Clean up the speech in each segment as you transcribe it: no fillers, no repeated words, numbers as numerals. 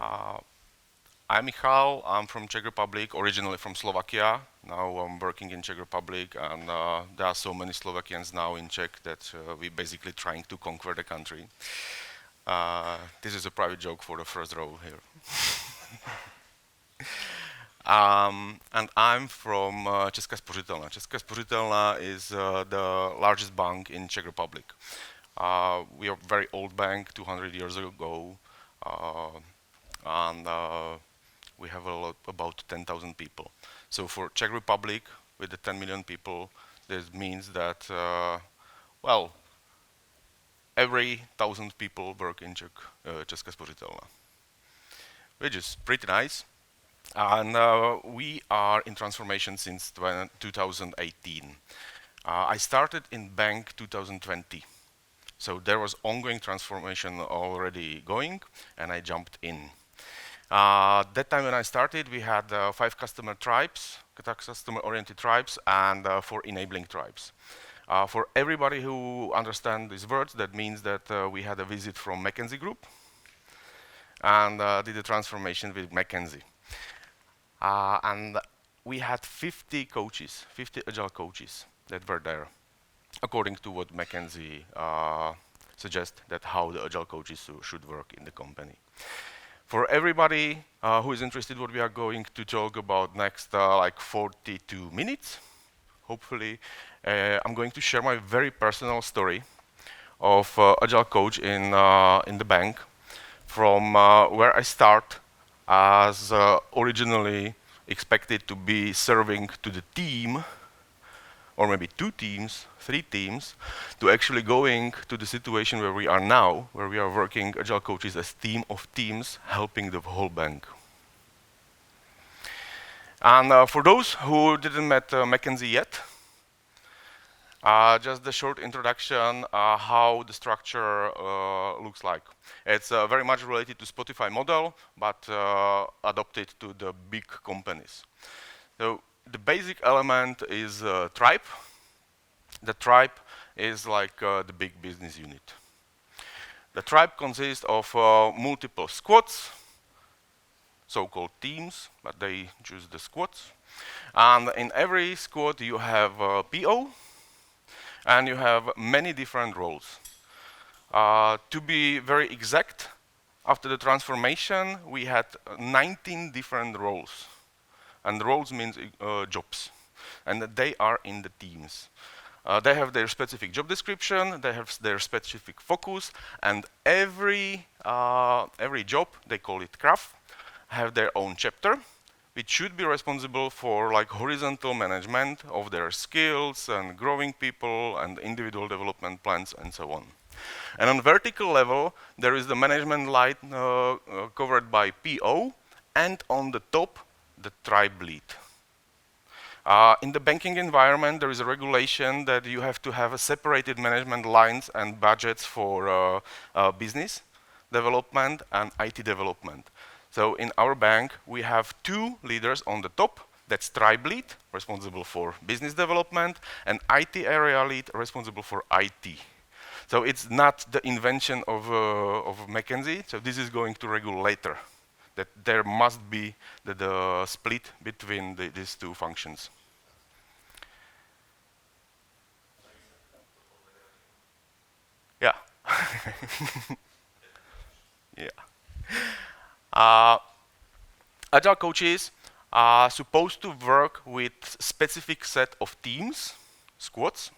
Uh, I'm Michal. I'm from Czech Republic, originally from Slovakia. Now I'm working in Czech Republic, and there are so many Slovakians now in Czech that we're basically trying to conquer the country. This is a private joke for the first row here. And I'm from Česká spořitelna. Česká spořitelna is the largest bank in Czech Republic. We are a very old bank, 200 years ago, and we have about 10,000 people. So for Czech Republic, with the 10 million people, this means that, well, every 1,000 people work in Česká spořitelna, which is pretty nice. And we are in transformation since 2018. I started in bank 2020. So there was ongoing transformation already going, and I jumped in. That time when I started, we had 5 customer tribes, customer-oriented tribes, and 4 enabling tribes. For everybody who understands these words, that means that we had a visit from McKinsey Group and did a transformation with McKinsey. And we had 50 coaches, 50 Agile coaches that were there, according to what McKinsey suggests that how the Agile coaches should work in the company. For everybody who is interested, what we are going to talk about next, like 42 minutes, hopefully, I'm going to share my very personal story of Agile coach in the bank, from where I start as originally expected to be serving to the team, or maybe 2 teams, 3 teams, to actually going to the situation where we are now, where we are working Agile coaches as team of teams, helping the whole bank. And for those who didn't met McKinsey yet, just the short introduction how the structure looks like. It's very much related to Spotify model, but adopted to the big companies. So the basic element is tribe. The tribe is like the big business unit. The tribe consists of multiple squads, so-called teams, but they choose the squads. And in every squad you have PO, and you have many different roles. To be very exact, after the transformation, we had 19 different roles. And roles means jobs. And they are in the teams. They have their specific job description, they have their specific focus, and every job, they call it craft, have their own chapter, which should be responsible for like horizontal management of their skills and growing people and individual development plans and so on. And on vertical level, there is the management line covered by PO, and on the top, the tribe lead. In the banking environment, there is a regulation that you have to have a separated management lines and budgets for business development and IT development. So in our bank, we have 2 leaders on the top. That's tribe lead, responsible for business development, and IT area lead, responsible for IT. So it's not the invention of McKinsey. So this is going to regulate later, that there must be the split between these 2 functions. Yeah. Yeah. Agile coaches are supposed to work with specific set of teams, squads,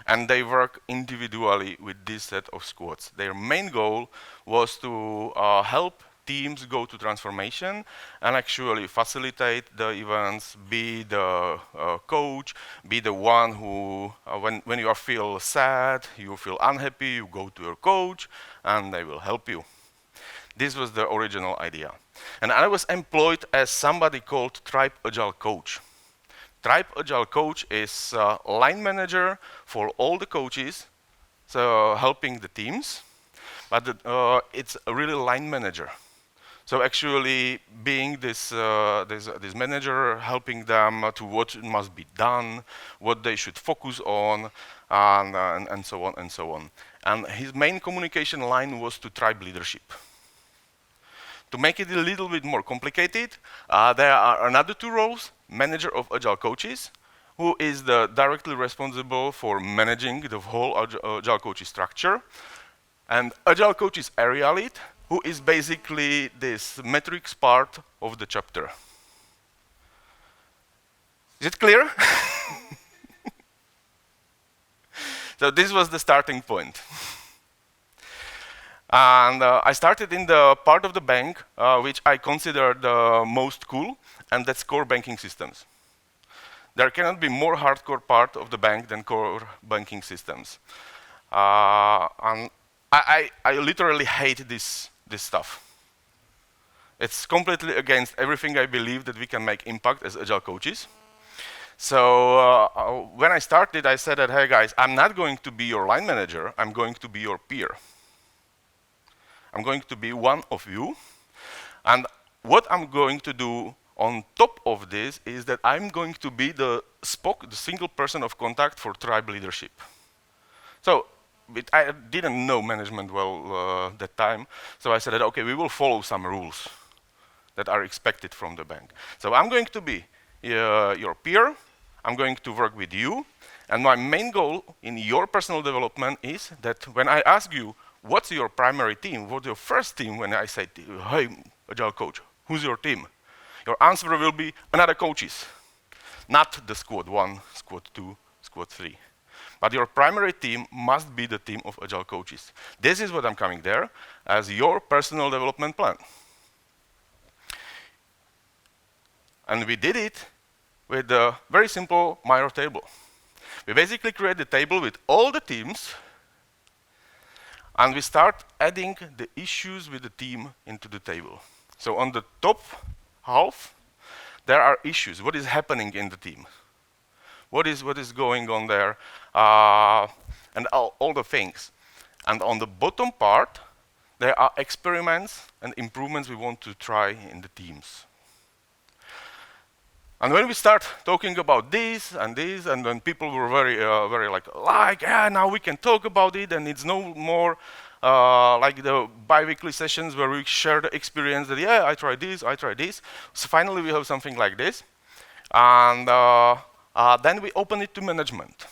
and they work individually with this set of squads. Their main goal was to help teams go to transformation and actually facilitate the events, be the coach, be the one who, when you feel sad, you feel unhappy, you go to your coach, and they will help you. This was the original idea. And I was employed as somebody called Tribe Agile Coach. Tribe Agile Coach is line manager for all the coaches, so helping the teams, but it's a really line manager. So actually being this manager, helping them to what must be done, what they should focus on, and so on and so on. And his main communication line was to tribe leadership. To make it a little bit more complicated, there are another two roles: manager of Agile coaches, who is directly responsible for managing the whole Agile coaches structure, and Agile coaches area lead, who is basically this metrics part of the chapter. Is it clear? So this was the starting point. And I started in the part of the bank which I consider the most cool, and that's core banking systems. There cannot be more hardcore part of the bank than core banking systems. And I literally hate this stuff. It's completely against everything I believe that we can make impact as Agile coaches. So when I started, I said that, hey guys, I'm not going to be your line manager, I'm going to be your peer. I'm going to be one of you. And what I'm going to do on top of this is that I'm going to be the Spock, the single person of contact for tribe leadership. So I didn't know management well that time. So I said that, okay, we will follow some rules that are expected from the bank. So I'm going to be your peer. I'm going to work with you. And my main goal in your personal development is that when I ask you, what's your primary team? What's your first team? When I say, hey, Agile coach, who's your team? Your answer will be another coaches, not the squad 1, squad 2, squad 3. But your primary team must be the team of Agile coaches. This is what I'm coming there as your personal development plan. And we did it with a very simple mirror table. We basically create the table with all the teams, and we start adding the issues with the team into the table. So on the top half, there are issues. What is happening in the team? What is going on there? And all the things. And on the bottom part, there are experiments and improvements we want to try in the teams. And when we start talking about this, and then people were very like, yeah, now we can talk about it, and it's no more like the bi-weekly sessions where we share the experience that, yeah, I tried this. So finally, we have something like this. And then we open it to management.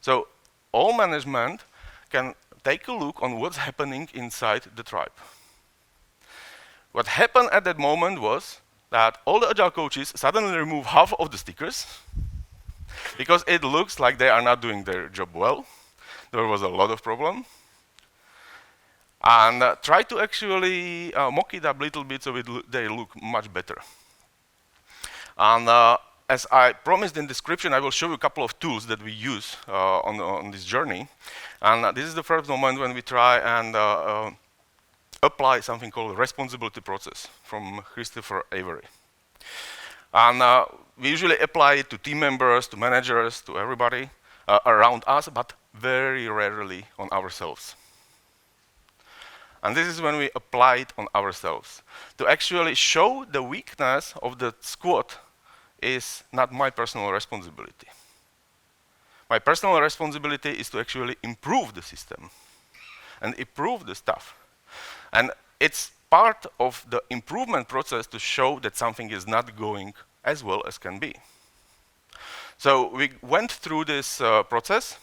So all management can take a look on what's happening inside the tribe. What happened at that moment was that all the Agile coaches suddenly remove half of the stickers because it looks like they are not doing their job well. There was a lot of problem. And try to actually mock it up a little bit so they look much better. And as I promised in the description, I will show you a couple of tools that we use on this journey. And this is the first moment when we try and apply something called responsibility process from Christopher Avery. And we usually apply it to team members, to managers, to everybody around us, but very rarely on ourselves. And this is when we apply it on ourselves. To actually show the weakness of the squad is not my personal responsibility. My personal responsibility is to actually improve the system and improve the stuff. And it's part of the improvement process to show that something is not going as well as can be. So we went through this process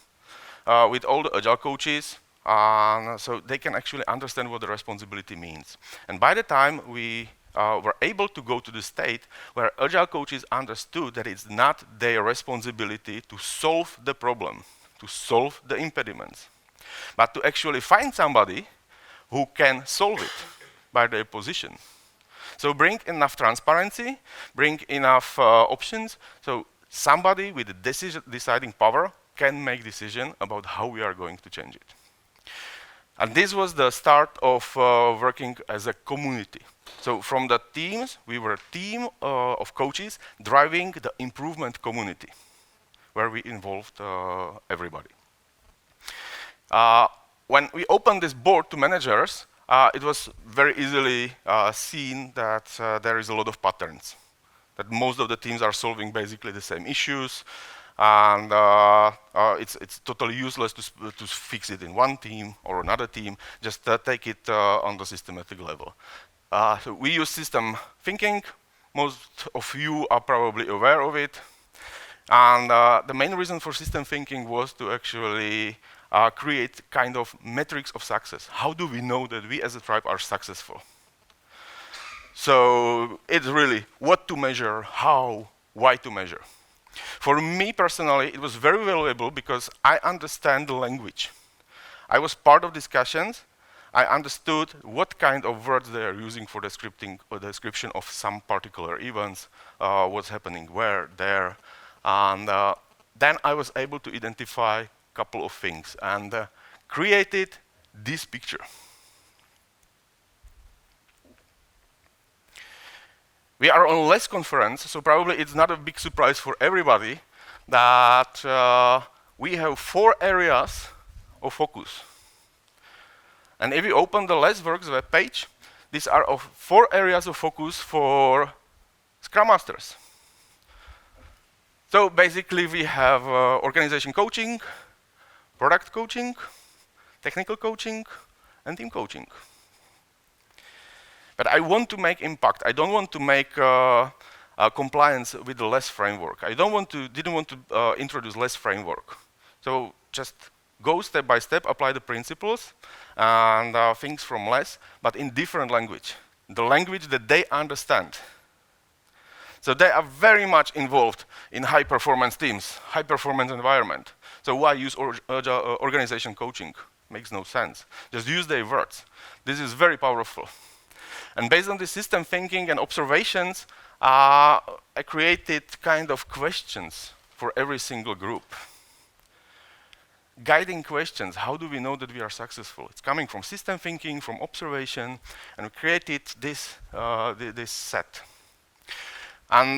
with all the Agile coaches, so they can actually understand what the responsibility means. And by the time we were able to go to the state where Agile coaches understood that it's not their responsibility to solve the problem, to solve the impediments, but to actually find somebody who can solve it by their position. So bring enough transparency, bring enough options, so somebody with the deciding power can make decision about how we are going to change it. And this was the start of working as a community. So from the teams, we were a team of coaches driving the improvement community, where we involved everybody. When we opened this board to managers, it was very easily seen that there is a lot of patterns, that most of the teams are solving basically the same issues, and it's totally useless to fix it in one team or another team. Just take it on the systematic level. So we use system thinking. Most of you are probably aware of it. And the main reason for system thinking was to actually create kind of metrics of success. How do we know that we as a tribe are successful? So it's really what to measure, how, why to measure. For me personally, it was very valuable because I understand the language. I was part of discussions. I understood what kind of words they are using for descripting or description of some particular events, what's happening where, there. And then I was able to identify a couple of things and created this picture. We are on LESS conference, so probably it's not a big surprise for everybody that we have 4 areas of focus. And if you open the LESSworks web page, these are 4 areas of focus for Scrum Masters. So basically we have organization coaching, product coaching, technical coaching, and team coaching. But I want to make impact. I don't want to make compliance with the LESS framework. I didn't want to introduce LESS framework. So just go step by step, apply the principles and things from LESS, but in different language, the language that they understand. So they are very much involved in high performance teams, high performance environment. So why use organization coaching? Makes no sense. Just use their words. This is very powerful. And based on this system thinking and observations, I created kind of questions for every single group. Guiding questions, how do we know that we are successful? It's coming from system thinking, from observation, and we created this, this set. And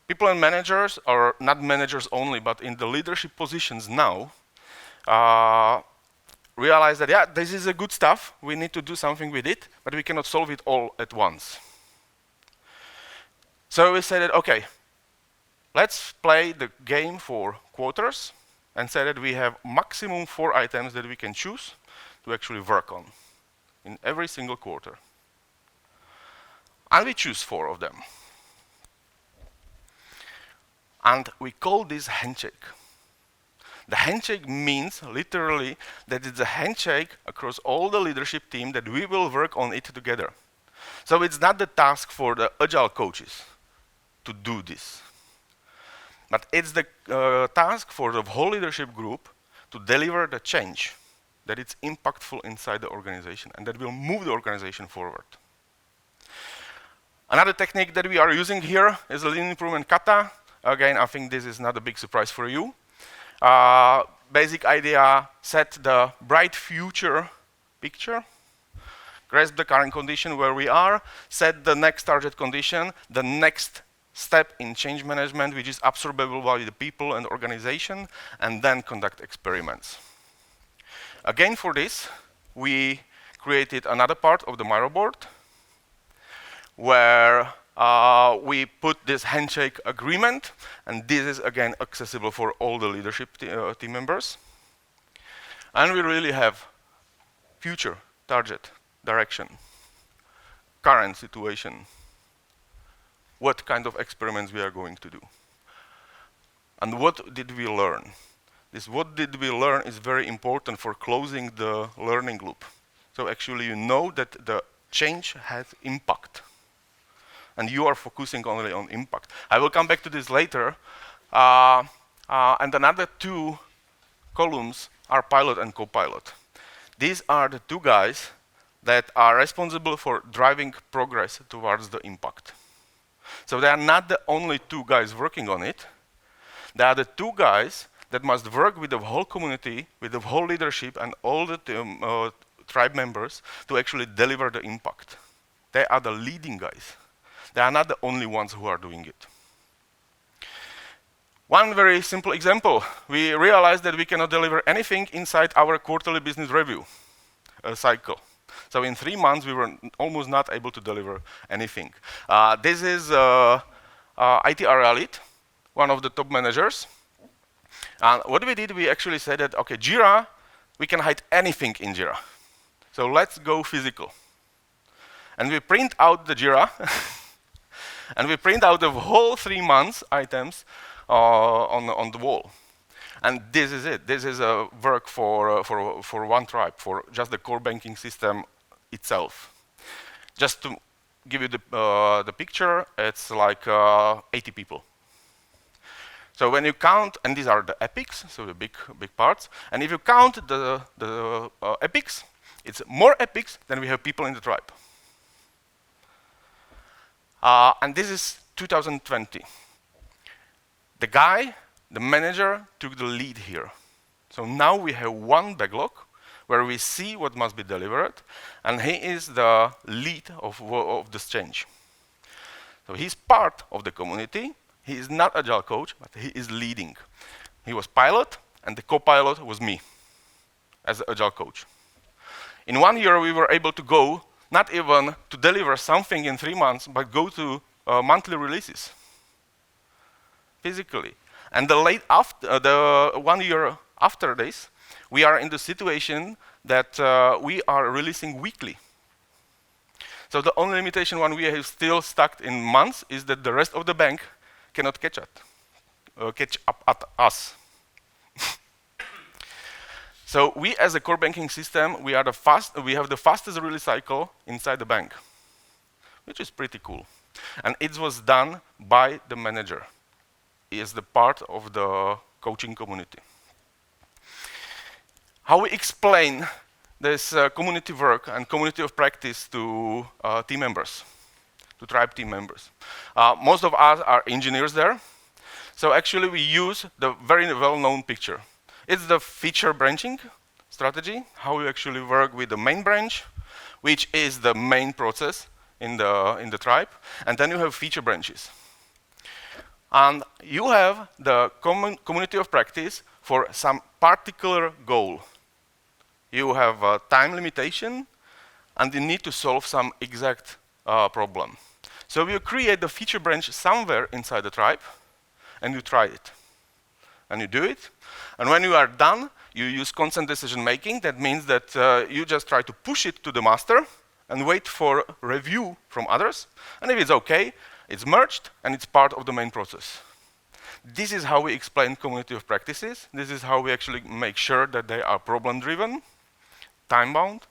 people and managers, or not managers only, but in the leadership positions now, realize that, yeah, this is a good stuff, we need to do something with it, but we cannot solve it all at once. So we said, okay, let's play the game for quarters, and say that we have maximum 4 items that we can choose to actually work on in every single quarter. And we choose 4 of them. And we call this handshake. The handshake means literally that it's a handshake across all the leadership team that we will work on it together. So it's not the task for the Agile coaches to do this, but it's the task for the whole leadership group to deliver the change that it's impactful inside the organization and that will move the organization forward. Another technique that we are using here is a lean improvement kata. Again, I think this is not a big surprise for you. Basic idea, set the bright future picture, grasp the current condition where we are, set the next target condition, the next step in change management, which is absorbable by the people and organization, and then conduct experiments. Again, for this, we created another part of the Miro board where we put this handshake agreement, and this is again accessible for all the leadership team members. And we really have future, target, direction, current situation, what kind of experiments we are going to do. And what did we learn? This what did we learn is very important for closing the learning loop. So actually you know that the change has impact. And you are focusing only on impact. I will come back to this later. And another 2 columns are pilot and co-pilot. These are the 2 guys that are responsible for driving progress towards the impact. So they are not the only 2 guys working on it. They are the 2 guys that must work with the whole community, with the whole leadership and all the tribe members to actually deliver the impact. They are the leading guys. They are not the only ones who are doing it. One very simple example. We realized that we cannot deliver anything inside our quarterly business review cycle. So in 3 months, we were almost not able to deliver anything. This is IT Aralit, one of the top managers. And what we did, we actually said that, okay, Jira, we can hide anything in Jira. So let's go physical. And we print out the Jira, and we print out the whole 3 months items on the wall. And this is it. This is a work for one tribe, for just the core banking system itself. Just to give you the picture, it's like 80 people. So when you count, and these are the epics, so the big parts, and if you count the epics, it's more epics than we have people in the tribe. And this is 2020. The manager took the lead here. So now we have one backlog where we see what must be delivered, and he is the lead of this change. So he's part of the community. He is not Agile coach, but he is leading. He was pilot, and the co-pilot was me as Agile coach. In 1 year, we were able to go, not even to deliver something in 3 months, but go to monthly releases, physically. And the 1 year after this, we are in the situation that we are releasing weekly. So the only limitation one we have still stuck in months is that the rest of the bank cannot catch up at us. So we, as a core banking system, we have the fastest release cycle inside the bank, which is pretty cool. And it was done by the manager. He is the part of the coaching community. How we explain this community work and community of practice to team members, to tribe team members. Most of us are engineers there. So actually we use the very well-known picture. It's the feature branching strategy, how we actually work with the main branch, which is the main process in the tribe, and then you have feature branches. And you have the community of practice for some particular goal. You have a time limitation, and you need to solve some exact problem. So you create the feature branch somewhere inside the tribe, and you try it. And you do it. And when you are done, you use consent decision making. That means that you just try to push it to the master and wait for review from others. And if it's okay, it's merged, and it's part of the main process. This is how we explain community of practices. This is how we actually make sure that they are problem-driven, time-bound.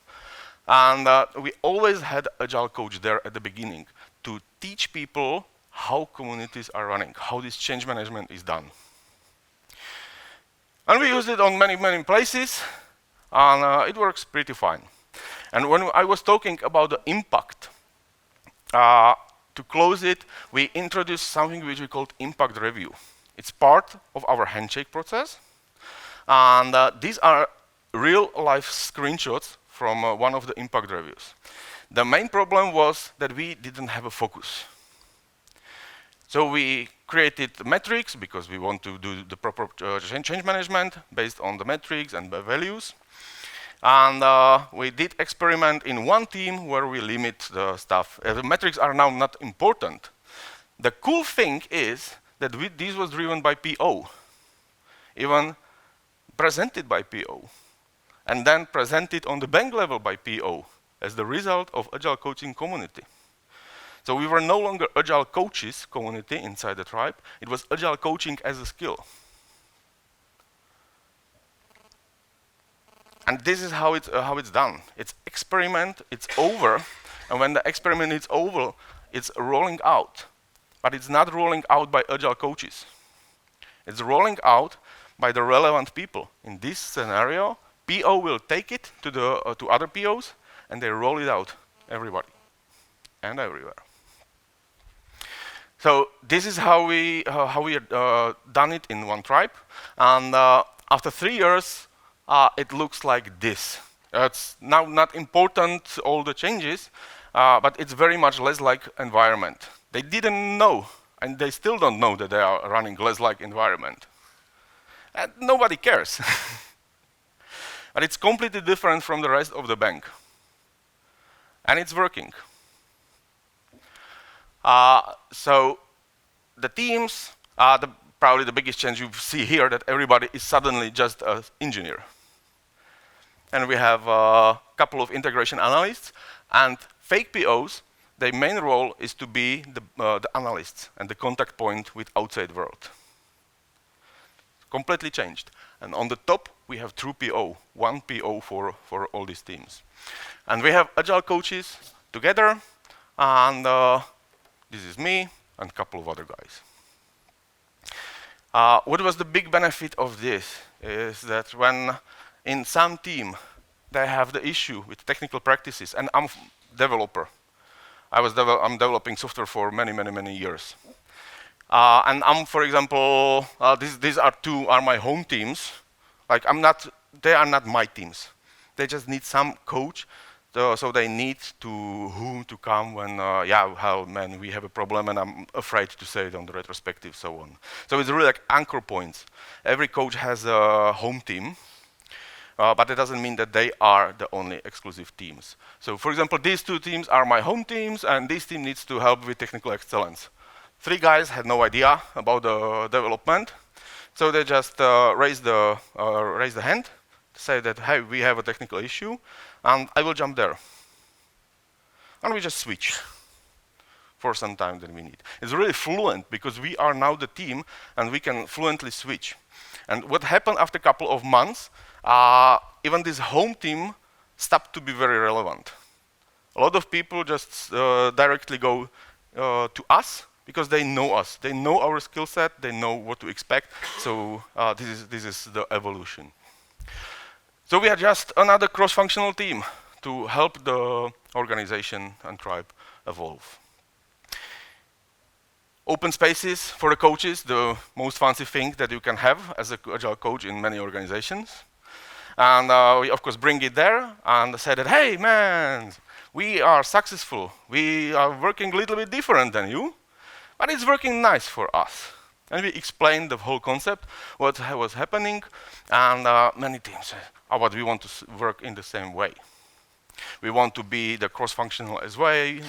And we always had Agile coach there at the beginning to teach people how communities are running, how this change management is done. And we use it on many, many places, and it works pretty fine. And when I was talking about the impact, to close it, we introduced something which we called impact review. It's part of our handshake process. And these are real-life screenshots from one of the impact reviews. The main problem was that we didn't have a focus. So we created metrics because we want to do the proper change management based on the metrics and the values. And we did experiment in one team where we limit the stuff. The metrics are now not important. The cool thing is that this was driven by PO, even presented by PO, and then presented on the bank level by PO as the result of Agile coaching community. So we were no longer Agile coaches community inside the tribe. It was Agile coaching as a skill. And this is how it's done. It's experiment, it's over, and when the experiment is over, it's rolling out. But it's not rolling out by Agile coaches. It's rolling out by the relevant people. In this scenario, PO will take it to other POs, and they roll it out everybody and everywhere. So this is how we done it in one tribe, and after 3 years, it looks like this. It's now not important, all the changes, but it's very much less like environment. They didn't know, and they still don't know that they are running less like environment. And nobody cares. But it's completely different from the rest of the bank. And it's working. So the teams, the probably the biggest change you see here that everybody is suddenly just an engineer. And we have a couple of integration analysts and fake POs. Their main role is to be the analysts and the contact point with outside world. Completely changed. And on the top, we have true PO, one PO for all these teams. And we have Agile coaches together, and this is me and a couple of other guys. What was the big benefit of this is that when in some team they have the issue with technical practices, and I'm a developer. I'm developing software for many years. And I'm, for example, these are my home teams. Like they are not my teams. They just need some coach. So they need whom to come when, man, we have a problem and I'm afraid to say it on the retrospective, so on. So it's really like anchor points. Every coach has a home team, but it doesn't mean that they are the only exclusive teams. So for example, these two teams are my home teams, and this team needs to help with technical excellence. 3 guys had no idea about the development, so they just raised the hand, say that, hey, we have a technical issue, and I will jump there. And we just switch for some time that we need. It's really fluent because we are now the team and we can fluently switch. And what happened after a couple of months, even this home team stopped to be very relevant. A lot of people just directly go to us because they know us. They know our skill set, they know what to expect. So this is the evolution. So we are just another cross-functional team to help the organization and tribe evolve. Open spaces for the coaches, the most fancy thing that you can have as an Agile coach in many organizations. And we, of course, bring it there and say that, hey, man, we are successful. We are working a little bit different than you, but it's working nice for us. And we explain the whole concept, what was happening, and many teams say, oh, but we want to work in the same way. We want to be the cross-functional as way.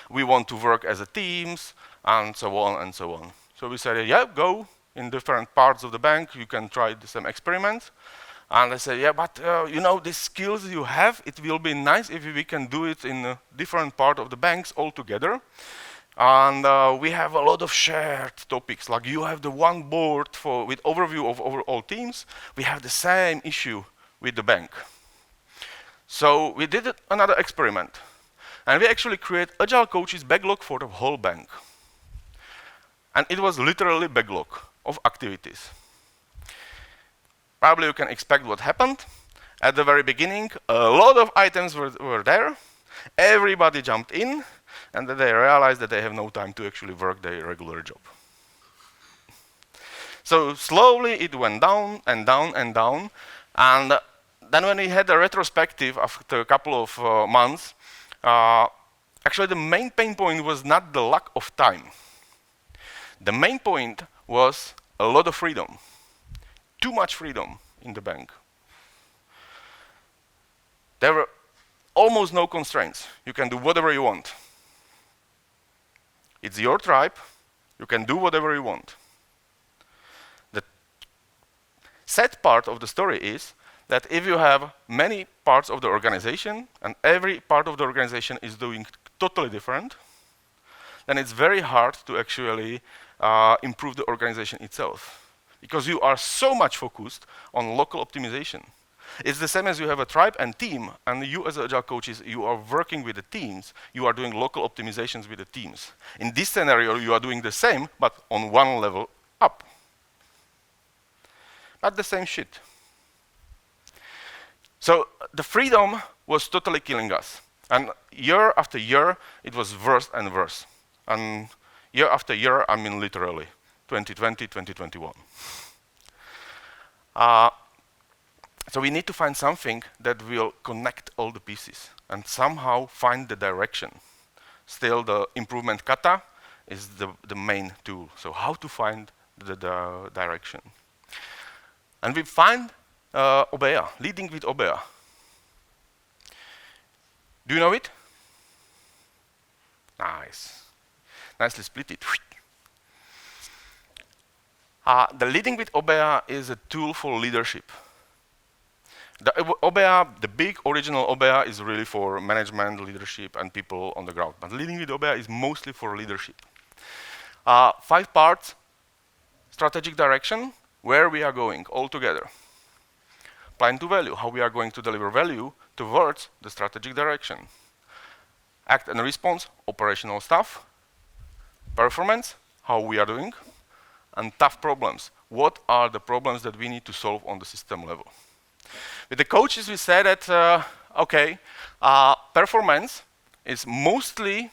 We want to work as a teams, and so on and so on. So we said, yeah, go in different parts of the bank. You can try some experiments. And I said, yeah, but you know, these skills you have, it will be nice if we can do it in a different part of the banks all together. And we have a lot of shared topics. Like you have the one board with overview of all teams. We have the same issue with the bank. So we did another experiment. And we actually create Agile Coaches backlog for the whole bank. And it was literally backlog of activities. Probably you can expect what happened. At the very beginning, a lot of items were there. Everybody jumped in, and then they realized that they have no time to actually work their regular job. So slowly it went down and down and down. And then when we had a retrospective after a couple of months, actually the main pain point was not the lack of time. The main point was a lot of freedom. Too much freedom in the bank. There were almost no constraints. You can do whatever you want. It's your tribe. You can do whatever you want. The sad part of the story is that if you have many parts of the organization and every part of the organization is doing totally different, then it's very hard to actually improve the organization itself. Because you are so much focused on local optimization. It's the same as you have a tribe and team, and you as Agile coaches, you are working with the teams, you are doing local optimizations with the teams. In this scenario, you are doing the same, but on one level up. But the same shit. So the freedom was totally killing us. And year after year, it was worse and worse. And year after year, I mean literally. 2020, 2021. So we need to find something that will connect all the pieces and somehow find the direction. Still, the improvement kata is the main tool. So how to find the direction. And we find OBEA, leading with OBEA. Do you know it? Nice. Nicely split it. The leading with OBEA is a tool for leadership. The OBEA, the big original OBEA is really for management, leadership, and people on the ground. But leading with OBEA is mostly for leadership. 5 parts: strategic direction, where we are going all together. Plan to value, how we are going to deliver value towards the strategic direction. Act and response, operational stuff. Performance, how we are doing. And tough problems, what are the problems that we need to solve on the system level. With the coaches, we said that, performance is mostly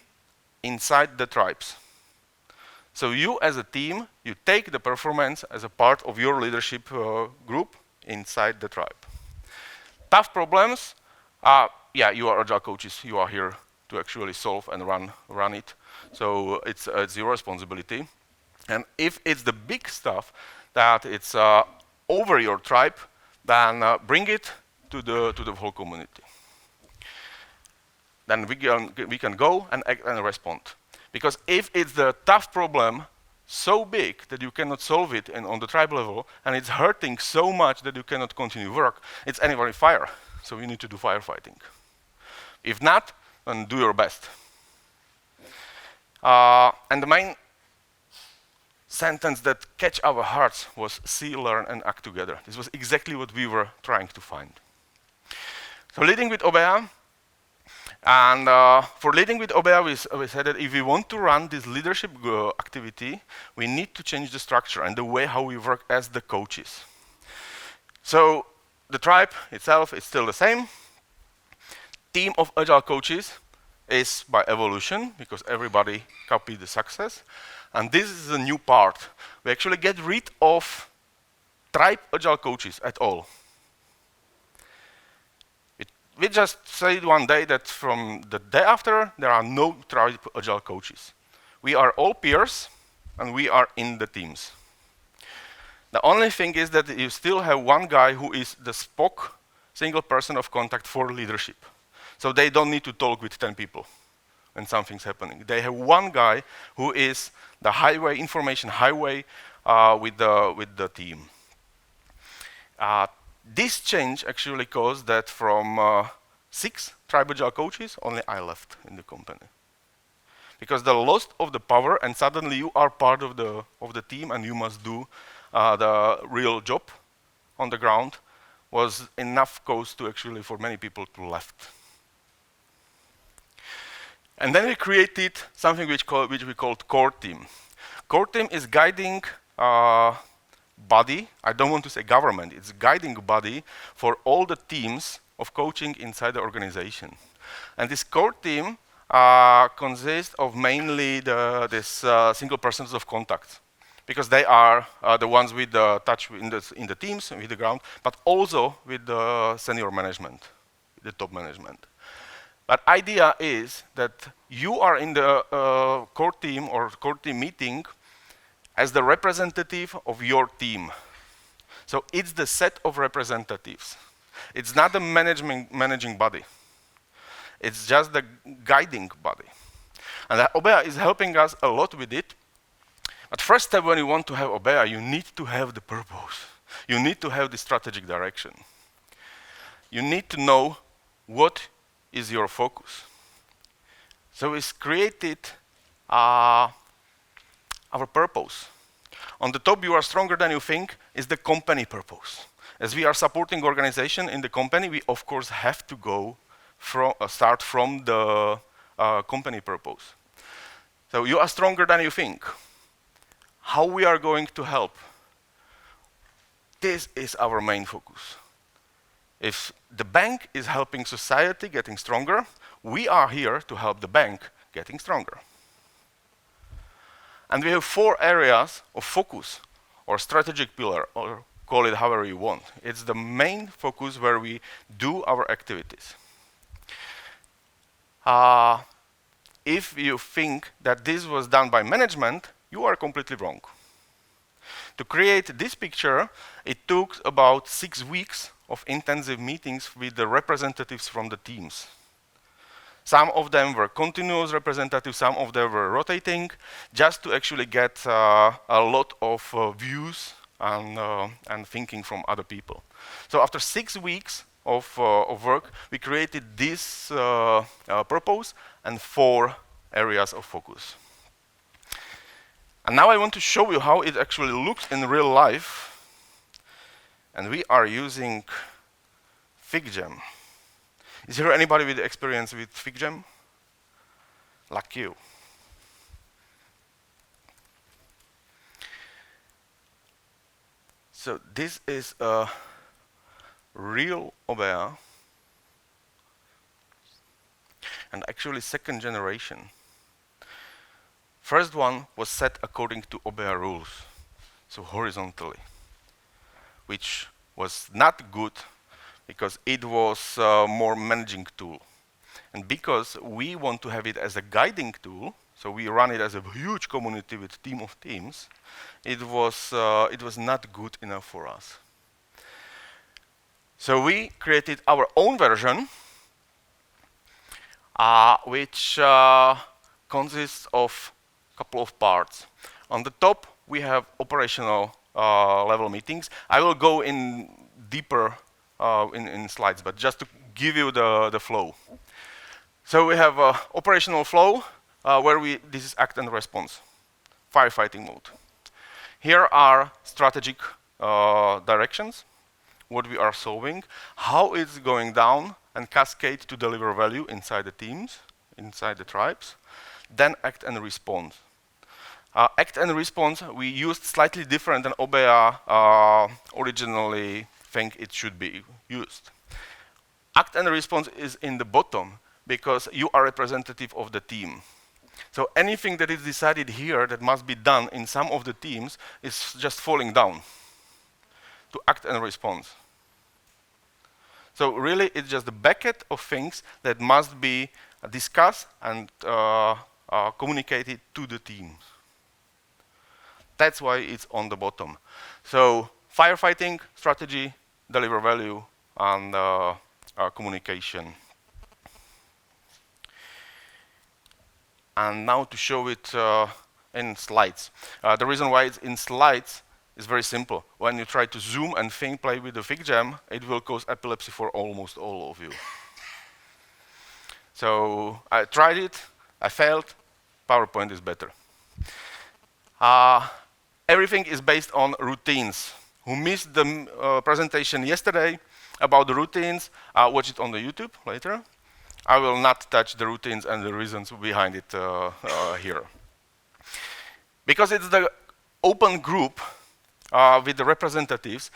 inside the tribes. So you as a team, you take the performance as a part of your leadership group inside the tribe. Tough problems, you are agile coaches, you are here to actually solve and run it. So it's your responsibility. And if it's the big stuff that it's over your tribe, then bring it to the whole community. Then we can go and act and respond. Because if it's the tough problem so big that you cannot solve it on the tribe level, and it's hurting so much that you cannot continue work, it's anyway fire. So you need to do firefighting. If not, then do your best. And the main sentence that catch our hearts was see, learn, and act together. This was exactly what we were trying to find. So leading with OBEA, and for leading with OBEA, we said that if we want to run this leadership activity, we need to change the structure and the way how we work as the coaches. So the tribe itself is still the same. Team of agile coaches is by evolution, because everybody copied the success. And this is a new part. We actually get rid of tribe agile coaches at all. We just said one day that from the day after, there are no tribe agile coaches. We are all peers, and we are in the teams. The only thing is that you still have one guy who is the Spock, single person of contact for leadership. So they don't need to talk with 10 people when something's happening. They have one guy who is the information highway with the team. This change actually caused that from 6 tribe agile coaches, only I left in the company. Because the loss of the power, and suddenly you are part of the team and you must do the real job on the ground, was enough cause to actually for many people to left. And then we created something which we called core team. Core team is guiding body. I don't want to say government. It's guiding body for all the teams of coaching inside the organization. And this core team consists of mainly this single persons of contact, because they are the ones with the touch in the teams and with the ground, but also with the senior management, the top management. But idea is that you are in the core team or core team meeting as the representative of your team. So it's the set of representatives. It's not the managing body. It's just the guiding body. And OBEA is helping us a lot with it. But first step when you want to have OBEA, you need to have the purpose. You need to have the strategic direction. You need to know what is your focus. So it's created our purpose. On the top, you are stronger than you think, is the company purpose. As we are supporting organization in the company, we of course have to go start from the company purpose. So you are stronger than you think. How we are going to help? This is our main focus. If the bank is helping society getting stronger, we are here to help the bank getting stronger. And we have 4 areas of focus, or strategic pillar, or call it however you want. It's the main focus where we do our activities. If you think that this was done by management, you are completely wrong. To create this picture, it took about 6 weeks of intensive meetings with the representatives from the teams. Some of them were continuous representative, some of them were rotating, just to actually get a lot of views and thinking from other people. So after 6 weeks of work, we created this purpose and 4 areas of focus. And now I want to show you how it actually looks in real life. And we are using FigJam. Is there anybody with experience with FigJam? Like you. So this is a real OBEA, and actually second generation. First one was set according to OBEA rules, so horizontally, which was not good because it was a more managing tool. And because we want to have it as a guiding tool, so we run it as a huge community with team of teams, it was not good enough for us. So we created our own version, which consists of a couple of parts. On the top, we have operational level meetings. I will go in deeper in slides, but just to give you the flow. So we have operational flow, where this is act and response, firefighting mode. Here are strategic directions, what we are solving, how it's going down and cascade to deliver value inside the teams, inside the tribes, then act and response. Act and response we used slightly different than OBEA originally think it should be used. Act and response is in the bottom because you are representative of the team. So anything that is decided here that must be done in some of the teams is just falling down to act and response. So really it's just the bucket of things that must be discussed and communicated to the teams. That's why it's on the bottom. So firefighting, strategy, deliver value, and communication. And now to show it in slides. The reason why it's in slides is very simple. When you try to zoom and play with the FigJam, it will cause epilepsy for almost all of you. So I tried it, I failed, PowerPoint is better. Everything is based on routines. Who missed the presentation yesterday about the routines, watch it on the YouTube later. I will not touch the routines and the reasons behind it here. Because it's the open group with the representatives,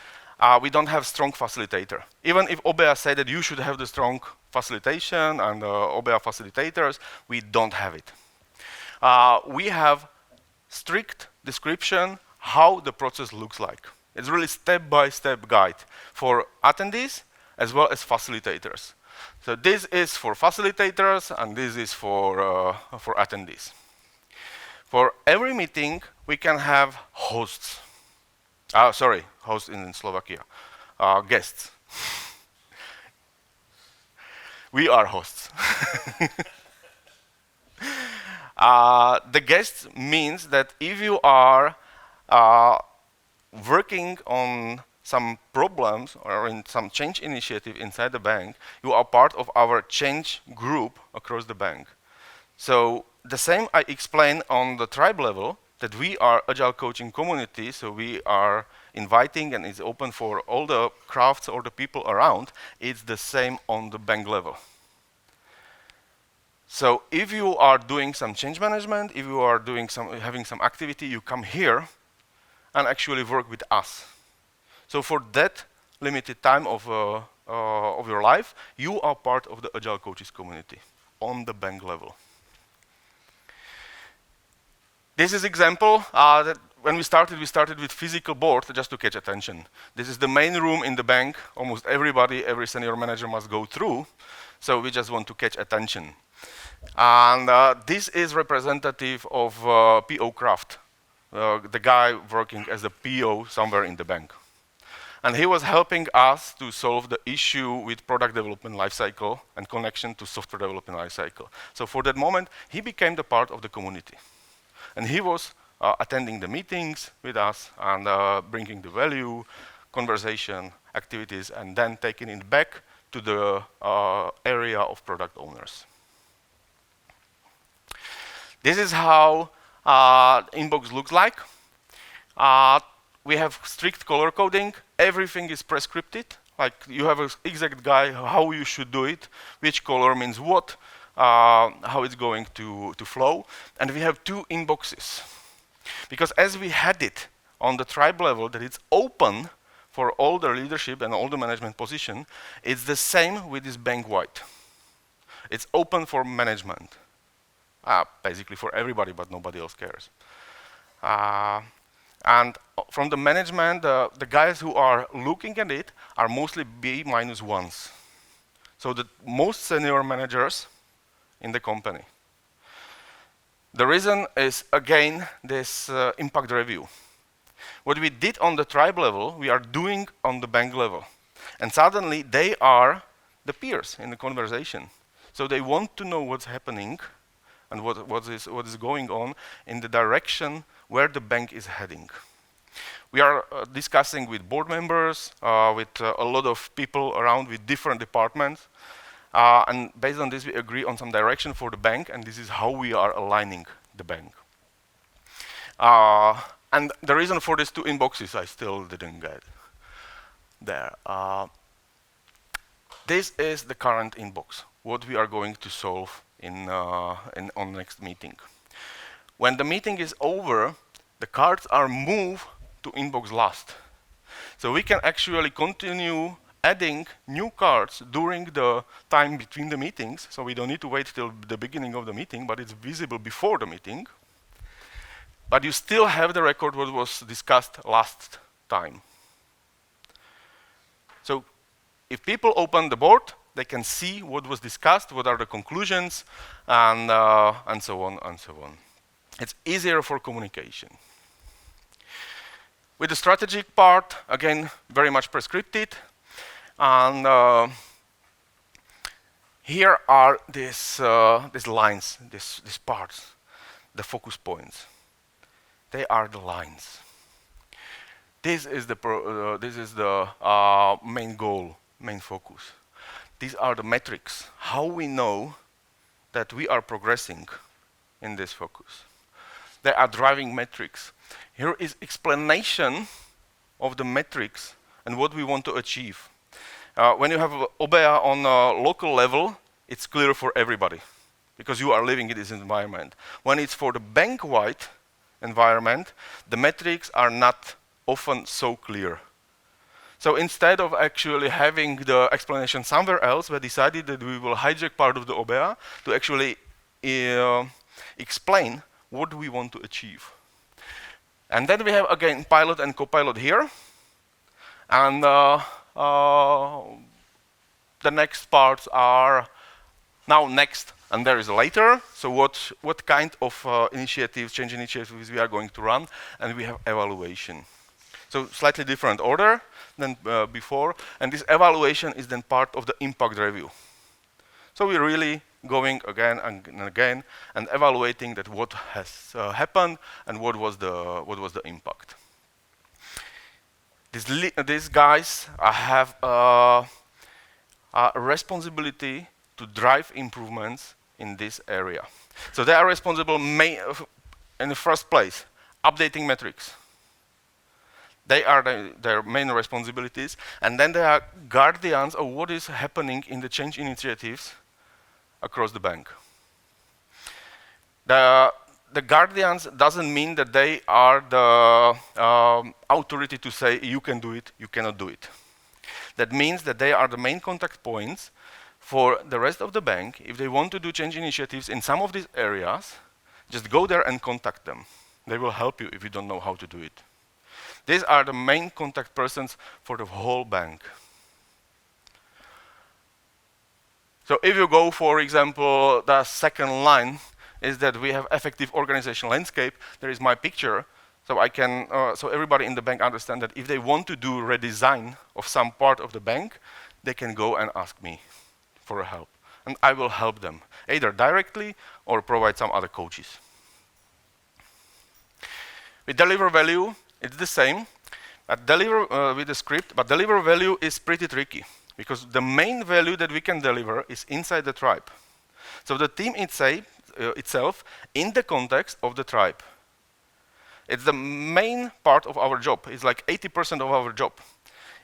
we don't have strong facilitator. Even if OBEA said that you should have the strong facilitation and OBEA facilitators, we don't have it. We have strict description how the process looks like. It's really step-by-step guide for attendees as well as facilitators. So this is for facilitators and this is for attendees. For every meeting, we can have hosts. Hosts in Slovakia. Guests. We are hosts. The guests means that if you are working on some problems or in some change initiative inside the bank, you are part of our change group across the bank. So the same I explain on the tribe level, that we are Agile coaching community, so we are inviting and it's open for all the crafts or the people around. It's the same on the bank level. So if you are doing some change management, if you are doing having some activity, you come here and actually work with us. So for that limited time of your life, you are part of the Agile Coaches community on the bank level. This is example that when we started with physical board just to catch attention. This is the main room in the bank. Almost everybody, every senior manager must go through. So we just want to catch attention. And this is representative of PO craft, the guy working as a PO somewhere in the bank. And he was helping us to solve the issue with product development lifecycle and connection to software development lifecycle. So for that moment, he became the part of the community. And he was attending the meetings with us and bringing the value, conversation, activities, and then taking it back to the area of product owners. This is how inbox looks like. We have strict color coding. Everything is prescripted. Like you have an exact guide how you should do it, which color means what, how it's going to flow. And we have 2 inboxes. Because as we had it on the tribe level, that it's open for all the leadership and all the management position, it's the same with this bank-wide. It's open for management. Basically for everybody, but nobody else cares. And from the management, the guys who are looking at it are mostly B-1s. So the most senior managers in the company. The reason is, again, this impact review. What we did on the tribe level, we are doing on the bank level. And suddenly, they are the peers in the conversation. So they want to know what's happening and what is going on in the direction where the bank is heading. We are discussing with board members, with a lot of people around with different departments. And based on this, we agree on some direction for the bank, and this is how we are aligning the bank. And the reason for these 2 inboxes, I still didn't get there. This is the current inbox, what we are going to solve on next meeting. When the meeting is over, the cards are moved to inbox last. So we can actually continue adding new cards during the time between the meetings, so we don't need to wait till the beginning of the meeting, but it's visible before the meeting. But you still have the record what was discussed last time. So if people open the board, they can see what was discussed, what are the conclusions, and so on and so on. It's easier for communication. With the strategic part, again, very much prescripted. And here are these lines, these parts, the focus points. They are the lines. This is the main goal, main focus. These are the metrics, how we know that we are progressing in this focus. They are driving metrics. Here is explanation of the metrics and what we want to achieve. When you have OBEA on a local level, it's clear for everybody because you are living in this environment. When it's for the bank-wide environment, the metrics are not often so clear. So instead of actually having the explanation somewhere else, we decided that we will hijack part of the OBEA to actually explain what we want to achieve. And then we have, again, pilot and co-pilot here. And the next parts are now next, and there is later. So what kind of initiatives, change initiatives we are going to run, and we have evaluation. So slightly different order than before, and this evaluation is then part of the impact review. So we're really going again and again and evaluating that what has happened and what was the impact. These guys have a responsibility to drive improvements in this area. So they are responsible in the first place, updating metrics. They are their main responsibilities, and then they are guardians of what is happening in the change initiatives across the bank. The guardians doesn't mean that they are the authority to say you can do it, you cannot do it. That means that they are the main contact points for the rest of the bank. If they want to do change initiatives in some of these areas, just go there and contact them. They will help you if you don't know how to do it. These are the main contact persons for the whole bank. So if you go, for example, the second line is that we have effective organizational landscape. There is my picture. So so everybody in the bank understand that if they want to do redesign of some part of the bank, they can go and ask me for help. And I will help them, either directly or provide some other coaches. With deliver value, it's the same. But deliver with the script, but deliver value is pretty tricky because the main value that we can deliver is inside the tribe. So the team itself in the context of the tribe. It's the main part of our job. It's like 80% of our job.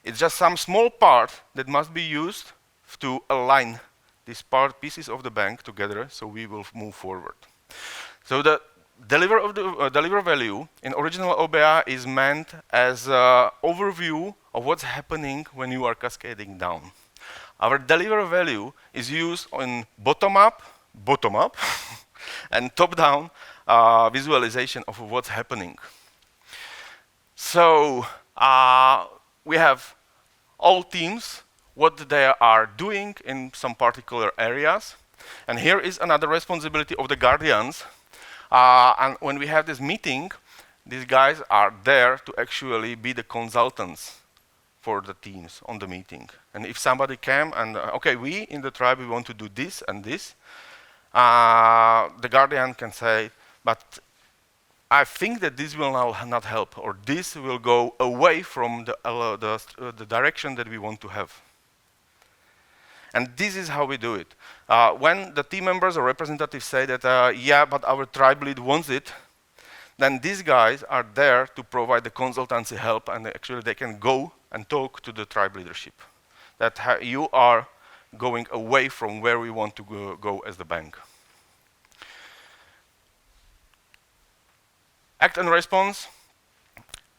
It's just some small part that must be used to align these pieces of the bank together so we will move forward. So the deliver value in original OBA is meant as an overview of what's happening when you are cascading down. Our deliver value is used on bottom-up, and top-down visualization of what's happening. So we have all teams, what they are doing in some particular areas. And here is another responsibility of the guardians. And when we have this meeting, these guys are there to actually be the consultants for the teams on the meeting. And if somebody came and, okay, we in the tribe, we want to do this and this, the guardian can say, but I think that this will not help, or this will go away from the direction that we want to have. And this is how we do it. When the team members or representatives say that, yeah, but our tribe lead wants it, then these guys are there to provide the consultancy help, and actually they can go and talk to the tribe leadership. That you are going away from where we want to go as the bank. Act and response,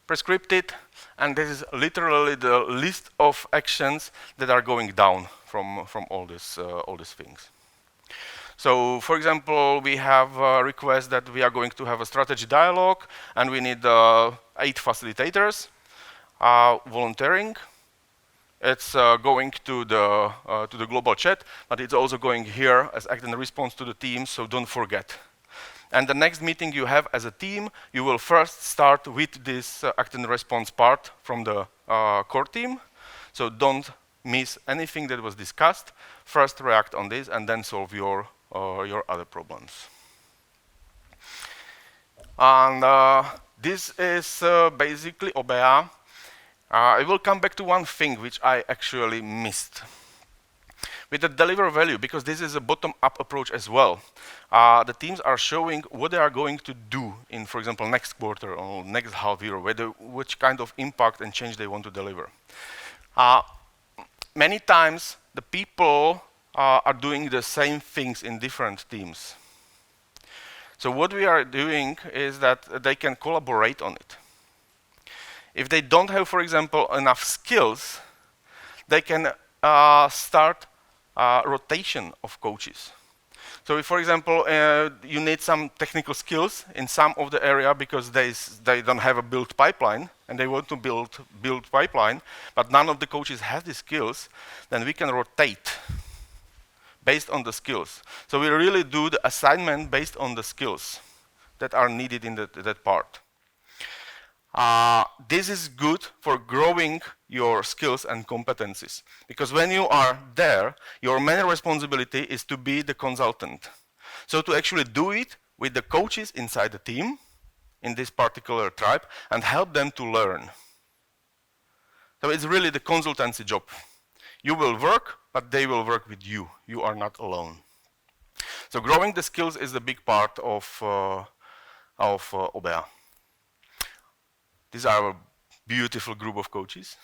prescripted, and this is literally the list of actions that are going down from all these things. So, for example, we have a request that we are going to have a strategy dialogue, and we need 8 facilitators, volunteering. It's going to the global chat, but it's also going here as act and response to the team, so don't forget. And the next meeting you have as a team, you will first start with this act and response part from the core team. So don't miss anything that was discussed. First react on this and then solve your other problems. And this is basically OBA. I will come back to one thing which I actually missed. With the deliver value, because this is a bottom-up approach as well, the teams are showing what they are going to do in, for example, next quarter or next half year, which kind of impact and change they want to deliver. Many times, the people are doing the same things in different teams. So what we are doing is that they can collaborate on it. If they don't have, for example, enough skills, they can start rotation of coaches. So if, for example, you need some technical skills in some of the area because they don't have a built pipeline and they want to build pipeline, but none of the coaches have the skills, then we can rotate based on the skills. So we really do the assignment based on the skills that are needed in that part. This is good for growing your skills and competencies, because when you are there, your main responsibility is to be the consultant. So to actually do it with the coaches inside the team, in this particular tribe, and help them to learn. So it's really the consultancy job. You will work, but they will work with you. You are not alone. So growing the skills is a big part of OBEA. These are our beautiful group of coaches.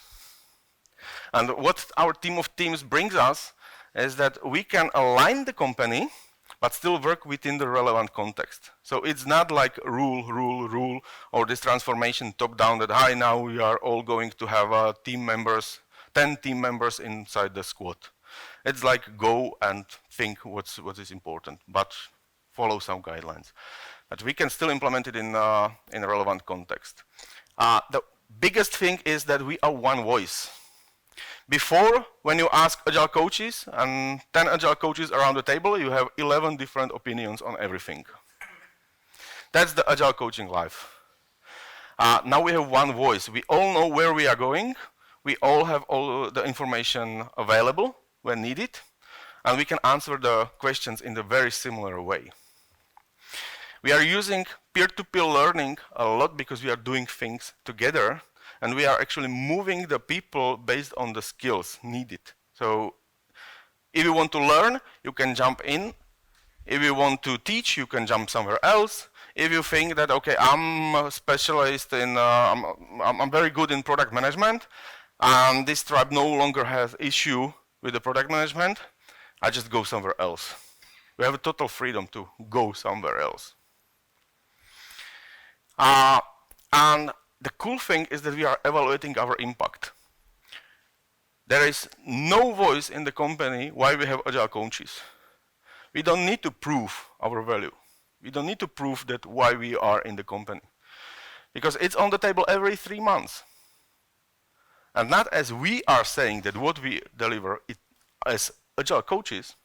And what our team of teams brings us is that we can align the company, but still work within the relevant context. So it's not like rule, or this transformation top-down that, hi, now we are all going to have 10 team members inside the squad. It's like go and think what is important, but follow some guidelines. But we can still implement it in a relevant context. The biggest thing is that we are one voice. Before, when you ask Agile coaches, and 10 Agile coaches around the table, you have 11 different opinions on everything. That's the Agile coaching life. Now we have one voice. We all know where we are going. We all have all the information available when needed, and we can answer the questions in a very similar way. We are using peer-to-peer learning a lot because we are doing things together, and we are actually moving the people based on the skills needed. So if you want to learn, you can jump in. If you want to teach, you can jump somewhere else. If you think that, okay, I'm a specialist in, I'm very good in product management, and this tribe no longer has issue with the product management, I just go somewhere else. We have a total freedom to go somewhere else. And the cool thing is that we are evaluating our impact. There is no voice in the company why we have Agile coaches. We don't need to prove our value. We don't need to prove that why we are in the company. Because it's on the table every 3 months. And not as we are saying that what we deliver as Agile coaches,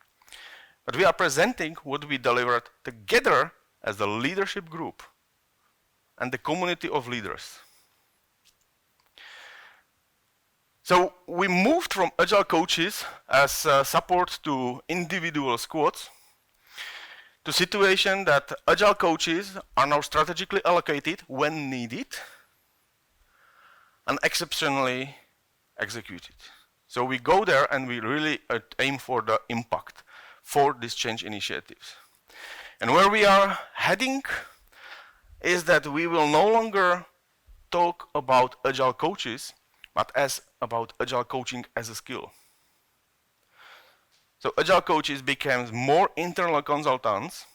but we are presenting what we delivered together as the leadership group and the community of leaders. So we moved from Agile coaches as support to individual squads to situation that Agile coaches are now strategically allocated when needed and exceptionally executed. So we go there and we really aim for the impact for these change initiatives. And where we are heading is that we will no longer talk about Agile coaches, but as about Agile coaching as a skill. So Agile coaches became more internal consultants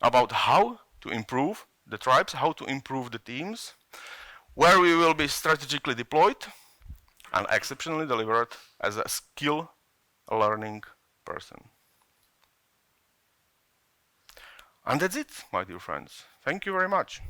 about how to improve the tribes, how to improve the teams, where we will be strategically deployed and exceptionally delivered as a skill learning person. And that's it, my dear friends. Thank you very much.